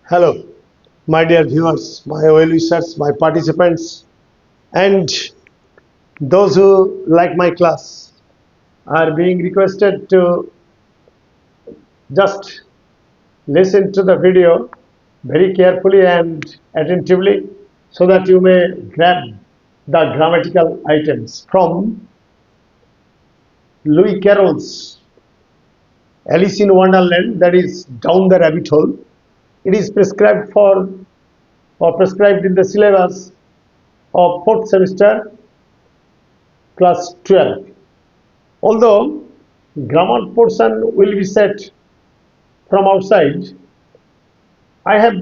Hello, my dear viewers, my well-wishers, my participants, and those who like my class are being requested to just listen to the video very carefully and attentively so that you may grab the grammatical items from Louis Carroll's Alice in Wonderland, that is Down the Rabbit Hole. It is prescribed for or prescribed in the syllabus of 4th semester class 12. Although grammar portion will be set from outside, I have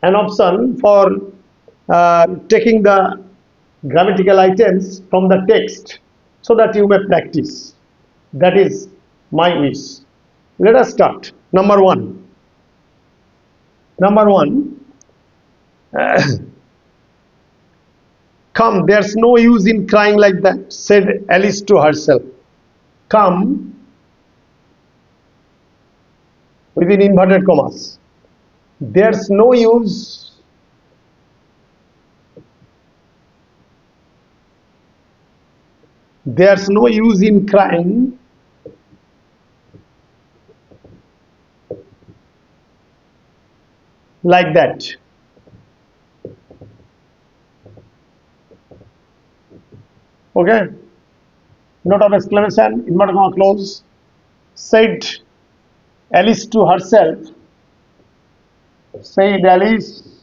an option for taking the grammatical items from the text so that you may practice. That is my wish. Let us start. Number one. Come, there's no use in crying like that, said Alice to herself. Come, within inverted commas. There's no use in crying like that. Okay, note of exclamation, inverted comma close, said Alice to herself, said Alice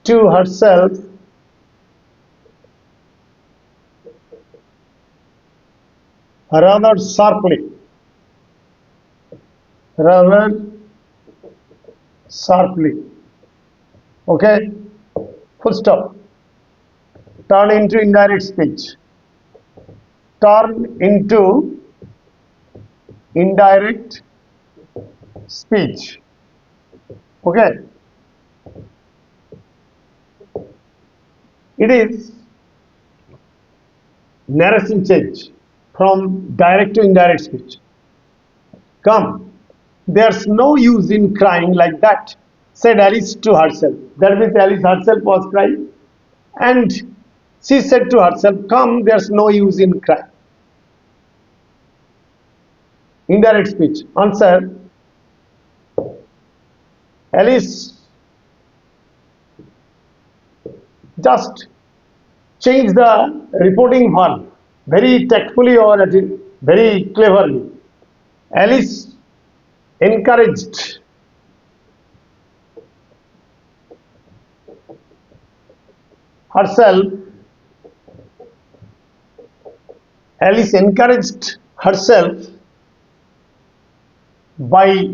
to herself, rather sharply. Okay, full stop. Turn into indirect speech. Turn into indirect speech. Okay, it is narration change from direct to indirect speech. Come, there's no use in crying like that, said Alice to herself. That means Alice herself was crying, and she said to herself, come, there's no use in crying. Indirect speech. Answer. Alice just changed the reporting verb very tactfully or very cleverly. Alice encouraged herself. Alice encouraged herself by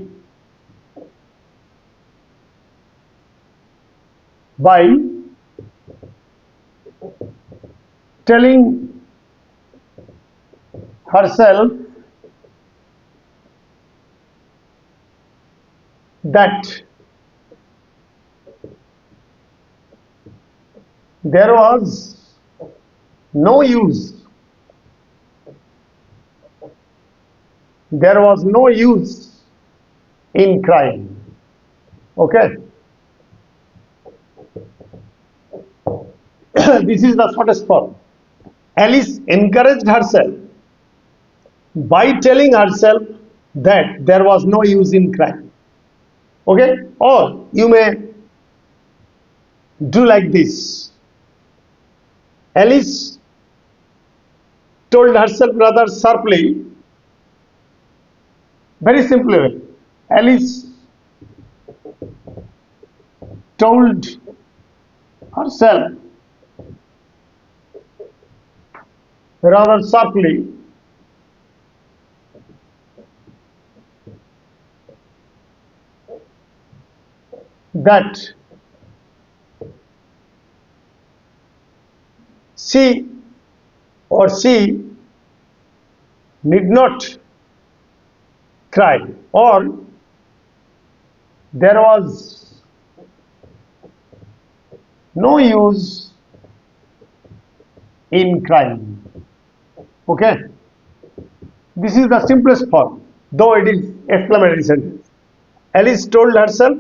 telling herself that there was no use in crying. Okay. This is the shortest form. Alice encouraged herself by telling herself that there was no use in crying. Okay, or you may do like this. Alice told herself rather sharply, very simply. Alice told herself rather sharply that she need not cry, or there was no use in crying. Okay, this is the simplest form. though it is exclamatory sentence. Alice told herself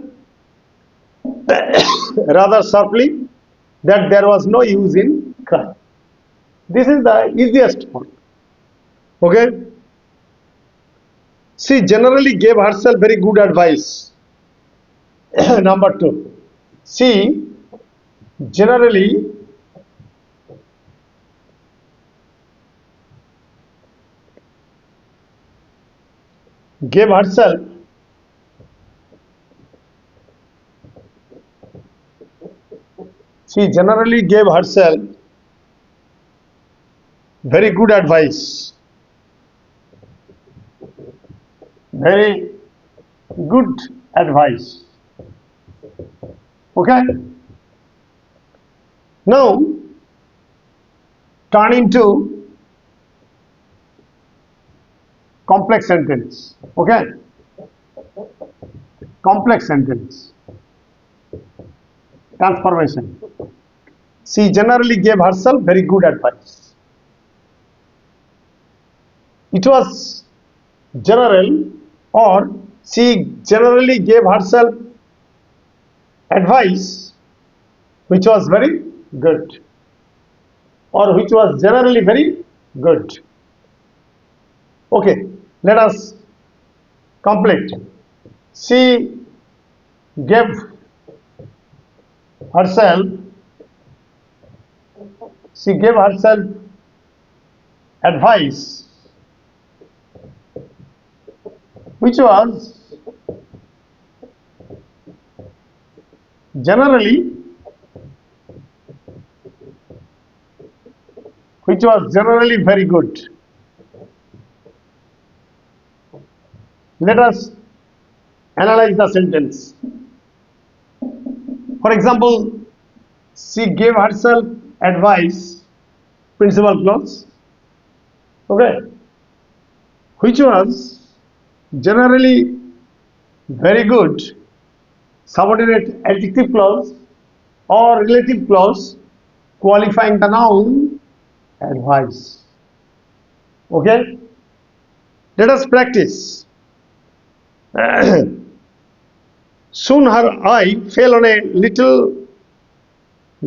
rather sharply that there was no use in crying. This is the easiest one. Okay. She generally gave herself very good advice. Number two. She generally gave herself very good advice. Very good advice. Okay. Now turn into complex sentence. Okay. Complex sentence. Transformation. She generally gave herself very good advice. It was general, or she generally gave herself advice which was very good, or which was generally very good. Okay, let us complete. She gave herself advice which was generally very good. Let us analyze the sentence. For example, she gave herself advice, principal clause, okay, which was generally very good, subordinate adjective clause or relative clause qualifying the noun advice. Okay, let us practice. Soon her eye fell on a little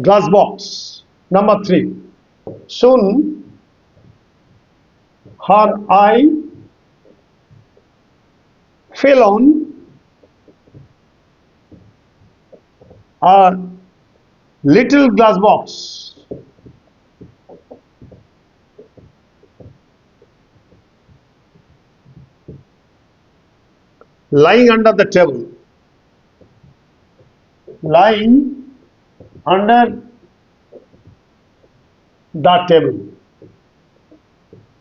glass box. Number 3. Soon her eye fell on a little glass box. Lying under the table. Lying under the table.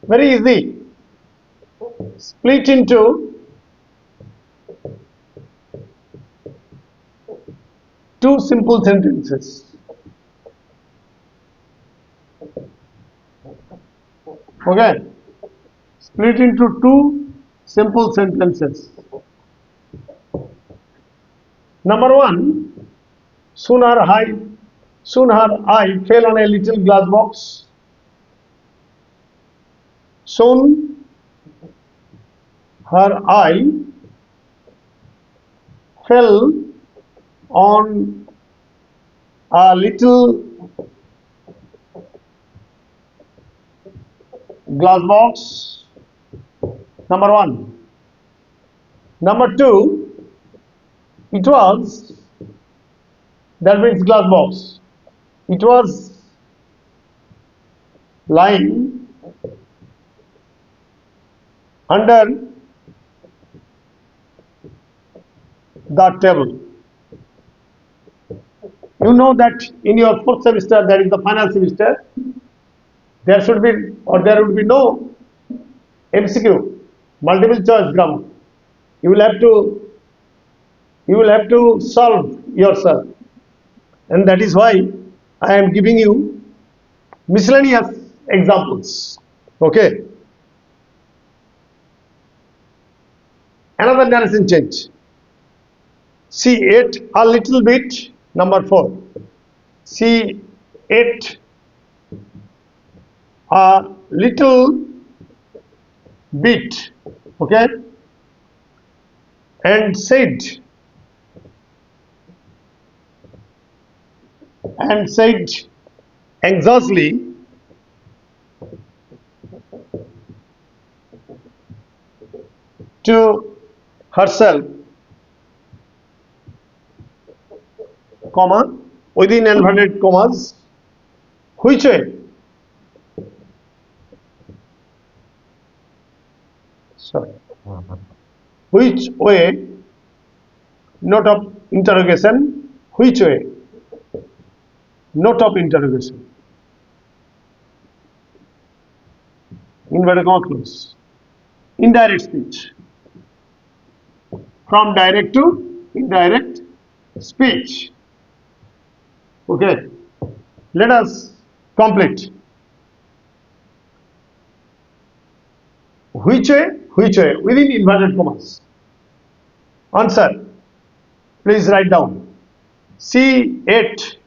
Very easy. Split into two simple sentences. Okay. Split into two simple sentences. Number 1. Soon her eye fell on a little glass box. Soon her eye fell on a little glass box. Number 1. Number 2. It was, that means glass box. It was lying under the table. You know that in your 4th semester, that is the final semester, there should be, or there would be no MCQ, multiple choice grammar. You will have to solve yourself, and that is why I am giving you miscellaneous examples. Okay. Another narration change. She ate a little bit. Number 4. She ate a little bit. Okay. and said anxiously to herself, comma, within inverted commas, which way? Sorry. Which way? Note of interrogation. Which way? Note of interrogation. Inverted comma close. Indirect speech. From direct to indirect speech. Okay. Let us complete. Which way? Which way? Within inverted commas. Answer. Please write down. She ate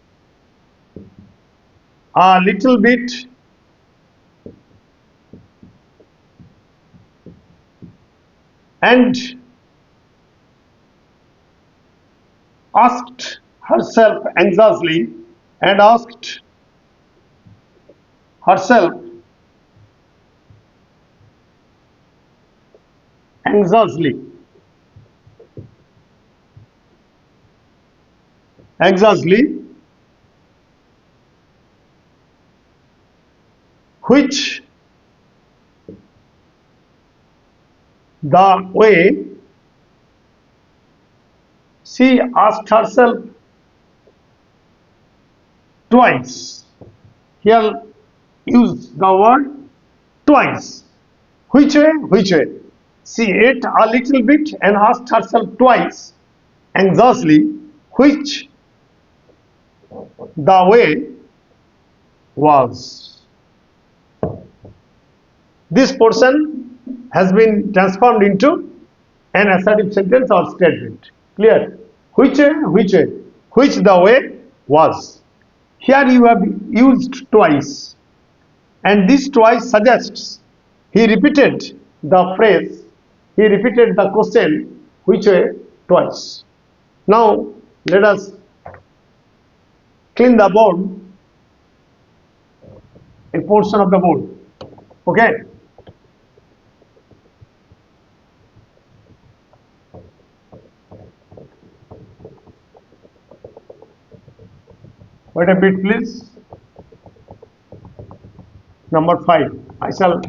a little bit and asked herself anxiously and asked herself anxiously which the way. She asked herself twice. Here use the word twice. Which way? Which way? She ate a little bit and asked herself twice anxiously which the way was. This portion has been transformed into an assertive sentence or statement. Clear? Which way? Which way? Which the way was. Here you have used twice, and this twice suggests he repeated the phrase, he repeated the question, which way, twice. Now let us clean the board, a portion of the board. Okay. Wait a bit, please. Number 5. I shall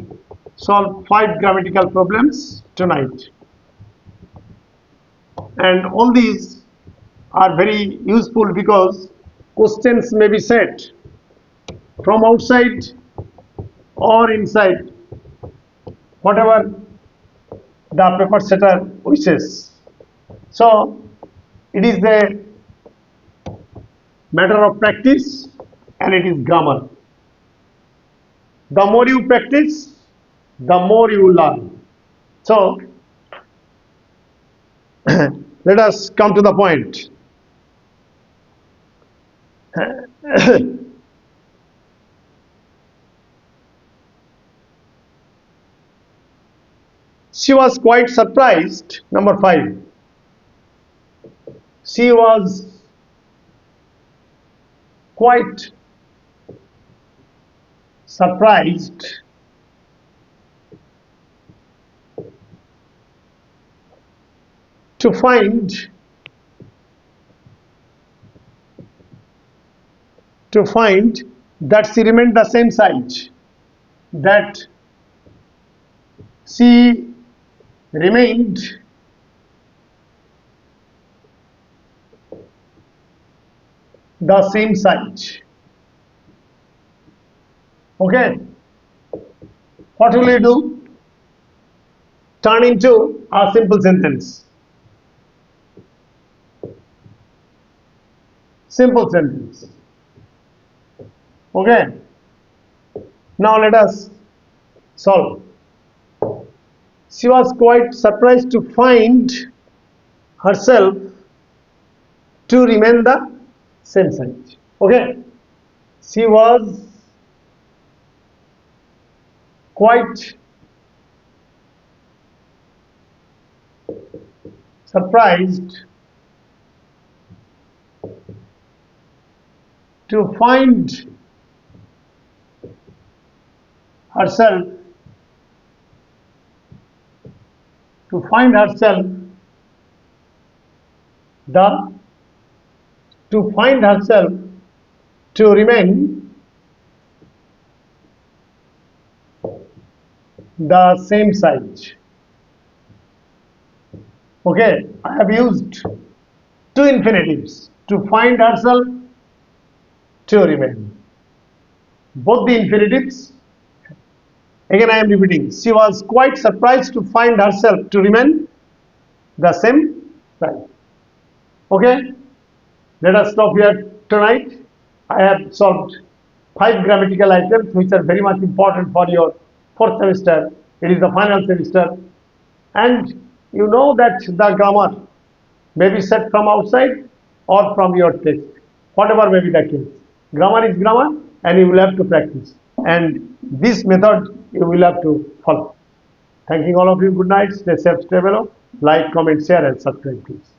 solve 5 grammatical problems tonight. And all these are very useful because questions may be set from outside or inside, whatever the paper setter wishes. So it is a matter of practice and it is grammar. The more you practice, the more you learn. So let us come to the point. She was quite surprised. Number 5. She was quite surprised to find that she remained the same size, that she remained the same size. Okay, what will you do? Turn into a simple sentence. Simple sentence. Okay, now let us solve. She was quite surprised to find herself to remain the same size. Okay, she was quite surprised to find herself the to find herself to remain the same size. Okay, I have used two infinitives: to find herself, to remain. Both the infinitives, again I am repeating, she was quite surprised to find herself to remain the same size. Okay, let us stop here tonight. I have solved 5 grammatical items which are very much important for your 4th semester. It is the final semester, and you know that the grammar may be set from outside or from your text, whatever may be the case. Grammar is grammar, and you will have to practice. And this method you will have to follow. Thanking all of you. Good night. Stay safe, stay well. Like, comment, share, and subscribe, please.